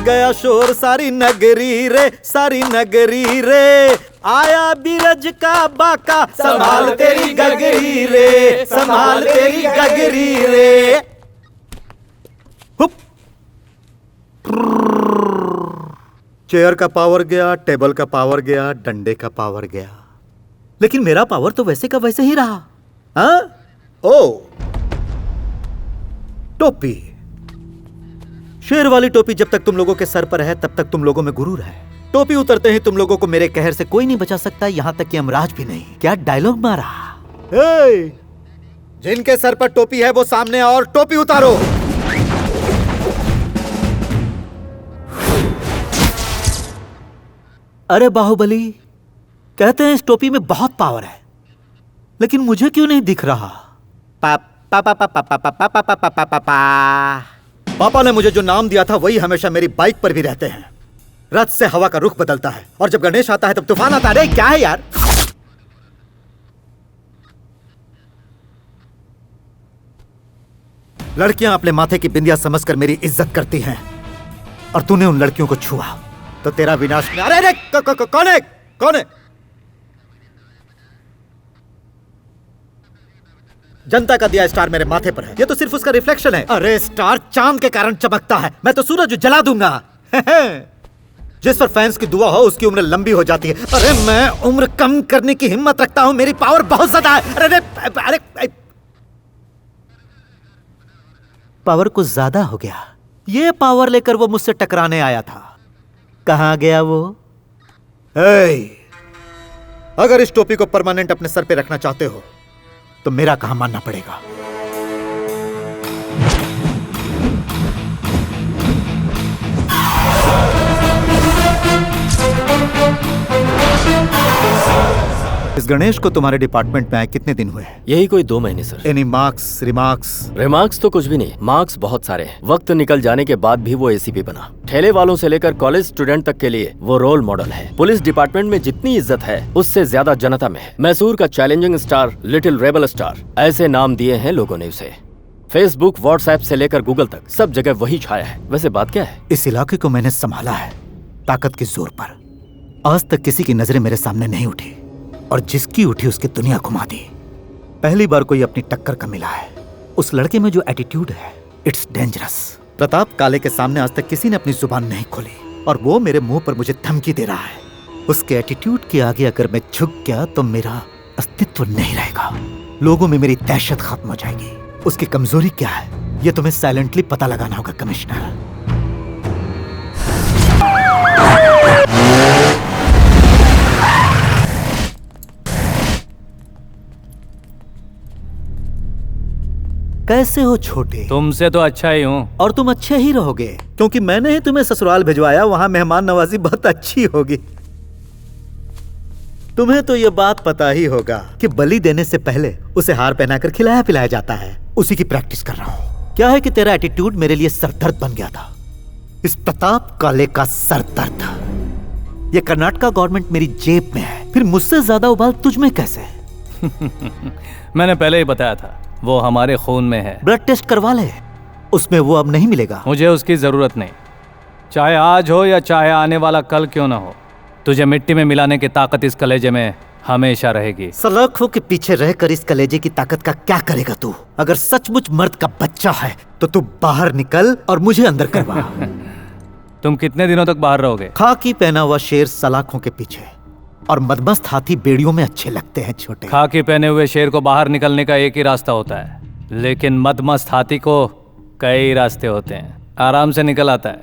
गया शोर सारी नगरी रे, सारी नगरी रे। आया बीरज का बाका, संभाल तेरी गगरी रे, संभाल तेरी गगरी रे। हुप। चेयर का पावर गया, टेबल का पावर गया, डंडे का पावर गया, लेकिन मेरा पावर तो वैसे का वैसे ही रहा। हाँ? ओ, टोपी। शेर वाली टोपी जब तक तुम लोगों के सर पर है तब तक तुम लोगों में गुरूर है। टोपी उतरते ही तुम लोगों को मेरे कहर से कोई नहीं बचा सकता, यहां तक कि यमराज भी नहीं। क्या डायलॉग मारा। जिनके सर पर टोपी है वो सामने और टोपी उतारो। अरे बाहुबली, कहते हैं इस टोपी में बहुत पावर है, लेकिन मुझे क्यों नहीं दिख रहा? पापा ने मुझे जो नाम दिया था वही हमेशा मेरी बाइक पर भी रहते हैं। रथ से हवा का रुख बदलता है और जब गणेश आता है तब तूफान आता है। क्या है यार? लड़कियां अपने माथे की बिंदिया समझकर मेरी इज्जत करती हैं और तूने उन लड़कियों को छुआ तो तेरा विनाश। अरे कौन है? कौन है? जनता का दिया स्टार मेरे माथे पर है, ये तो सिर्फ उसका रिफ्लेक्शन है। अरे स्टार चांद के कारण चमकता है, मैं तो सूरज जला दूंगा। जिस पर फैंस की दुआ हो उसकी उम्र लंबी हो जाती है। अरे मैं उम्र कम करने की हिम्मत रखता हूं, मेरी पावर बहुत ज्यादा है। अरे पावर कुछ ज्यादा हो गया। ये पावर लेकर वो मुझसे टकराने आया था, कहां गया वो? अगर इस टोपी को परमानेंट अपने सर पे रखना चाहते हो तो मेरा कहां मानना पड़ेगा। इस गणेश को तुम्हारे डिपार्टमेंट में आए कितने दिन हुए हैं? यही कोई 2 महीने sir. Any marks, remarks? Remarks तो कुछ भी नहीं, मार्क्स बहुत सारे हैं। वक्त निकल जाने के बाद भी वो एसीपी बना। ठेले वालों से लेकर कॉलेज स्टूडेंट तक के लिए वो रोल मॉडल है। पुलिस डिपार्टमेंट में जितनी इज्जत है उससे ज्यादा जनता में है। मैसूर का challenging star, little rebel star, ऐसे नाम दिए हैं लोगों ने उसे। फेसबुक, व्हाट्सएप से लेकर गूगल तक सब जगह वही छाया है। वैसे बात क्या है? इस इलाके को मैंने संभाला है ताकत के जोर पर। आज तक किसी की नजरें मेरे सामने नहीं उठी और जिसकी उठी उसकी दुनिया घुमा दी। पहली बार कोई अपनी टक्कर का मिला है। उस लड़के में जो एटीट्यूड है, इट्स डेंजरस। प्रताप काले के सामने आज तक किसी ने अपनी जुबान नहीं खोली और वो मेरे मुंह पर मुझे धमकी दे रहा है। उसके एटीट्यूड के आगे अगर मैं झुक गया तो मेरा अस्तित्व नहीं रहेगा। लोगों में मेरी दहशत खत्म हो जाएगी। उसकी कमजोरी क्या है ये तुम्हें साइलेंटली पता लगाना होगा कमिश्नर। कैसे हो छोटे? तुमसे तो अच्छा ही हूँ। और तुम अच्छे ही रहोगे क्योंकि मैंने ही तुम्हें ससुराल भिजवाया, वहां मेहमान नवाजी बहुत अच्छी होगी। तुम्हें तो ये बात पता ही होगा कि बलि देने से पहले उसे हार पहनाकर खिलाया पिलाया जाता है। उसी की प्रैक्टिस कर रहा हूँ। क्या है कि तेरा एटीट्यूड मेरे लिए सरदर्द बन गया था। इस प्रताप काले का सरदर्द। ये कर्नाटका गवर्नमेंट मेरी जेब में है, फिर मुझसे ज्यादा उबाल तुझ में कैसे? मैंने पहले ही बताया था, वो हमारे खून में है। ब्लड टेस्ट करवा ले, उसमें वो अब नहीं मिलेगा। मुझे उसकी जरूरत नहीं, चाहे आज हो या चाहे आने वाला कल क्यों ना हो। तुझे मिट्टी में मिलाने की ताकत इस कलेजे में हमेशा रहेगी। सलाखों के पीछे रहकर इस कलेजे की ताकत का क्या करेगा तू? अगर सचमुच मर्द का बच्चा है तो तू बाहर निकल और मुझे अंदर करवा। तुम कितने दिनों तक बाहर रहोगे? खाकी पहना हुआ शेर सलाखों के पीछे और मदमस्त हाथी बेड़ियों में अच्छे लगते हैं छोटे। खाकी पहने हुए शेर को बाहर निकलने का एक ही रास्ता होता है, लेकिन मदमस्त हाथी को कई रास्ते होते हैं। आराम से निकल आता है।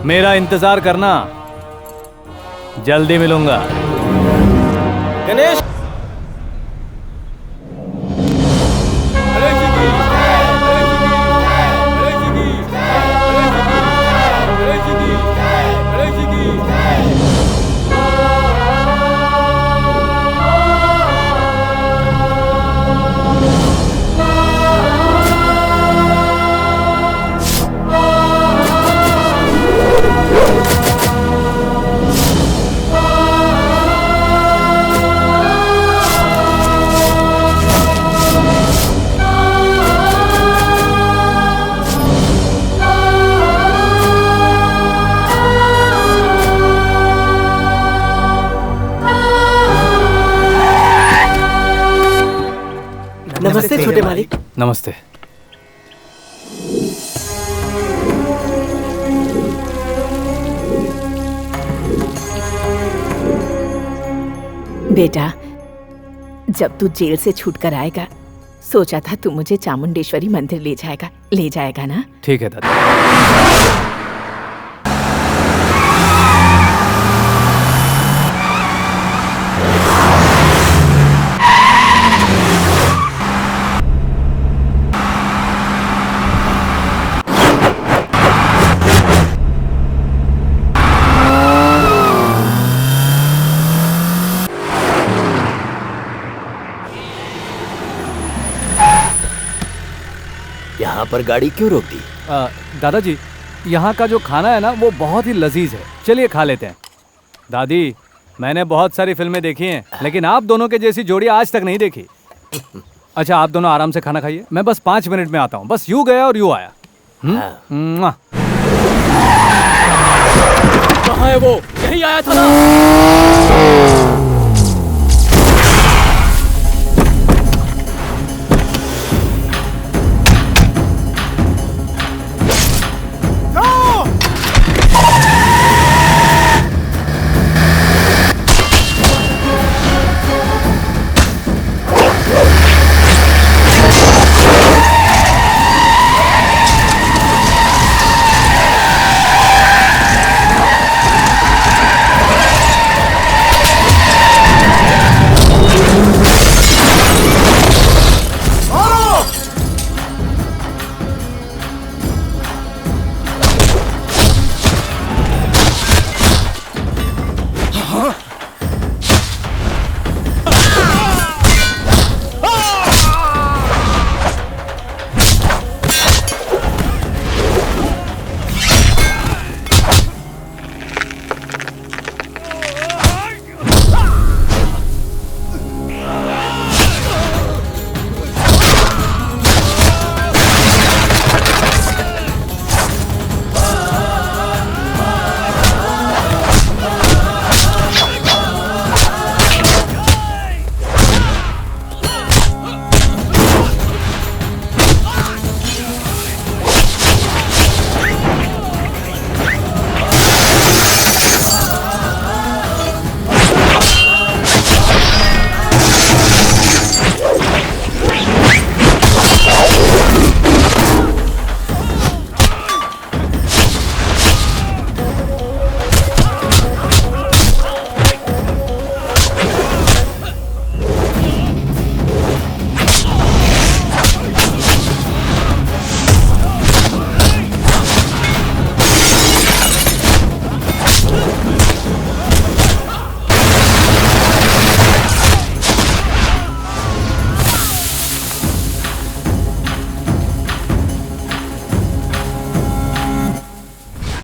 मेरा इंतजार करना, जल्दी मिलूंगा। गणेश नमस्ते छोटे मालिक। नमस्ते। बेटा, जब तू जेल से छूट कर आएगा, सोचा था तू मुझे चामुंडेश्वरी मंदिर ले जाएगा ना? ठीक है दादा। यहाँ पर गाड़ी क्यों रोक दी? दादाजी, यहाँ का जो खाना है ना वो बहुत ही लजीज है, चलिए खा लेते हैं। दादी, मैंने बहुत सारी फिल्में देखी हैं, लेकिन आप दोनों के जैसी जोड़ी आज तक नहीं देखी। अच्छा, आप दोनों आराम से खाना खाइए, मैं बस 5 मिनट में आता हूँ। बस यूं गया और यूं आया। कहाँ है वो? यहीं आया था ना।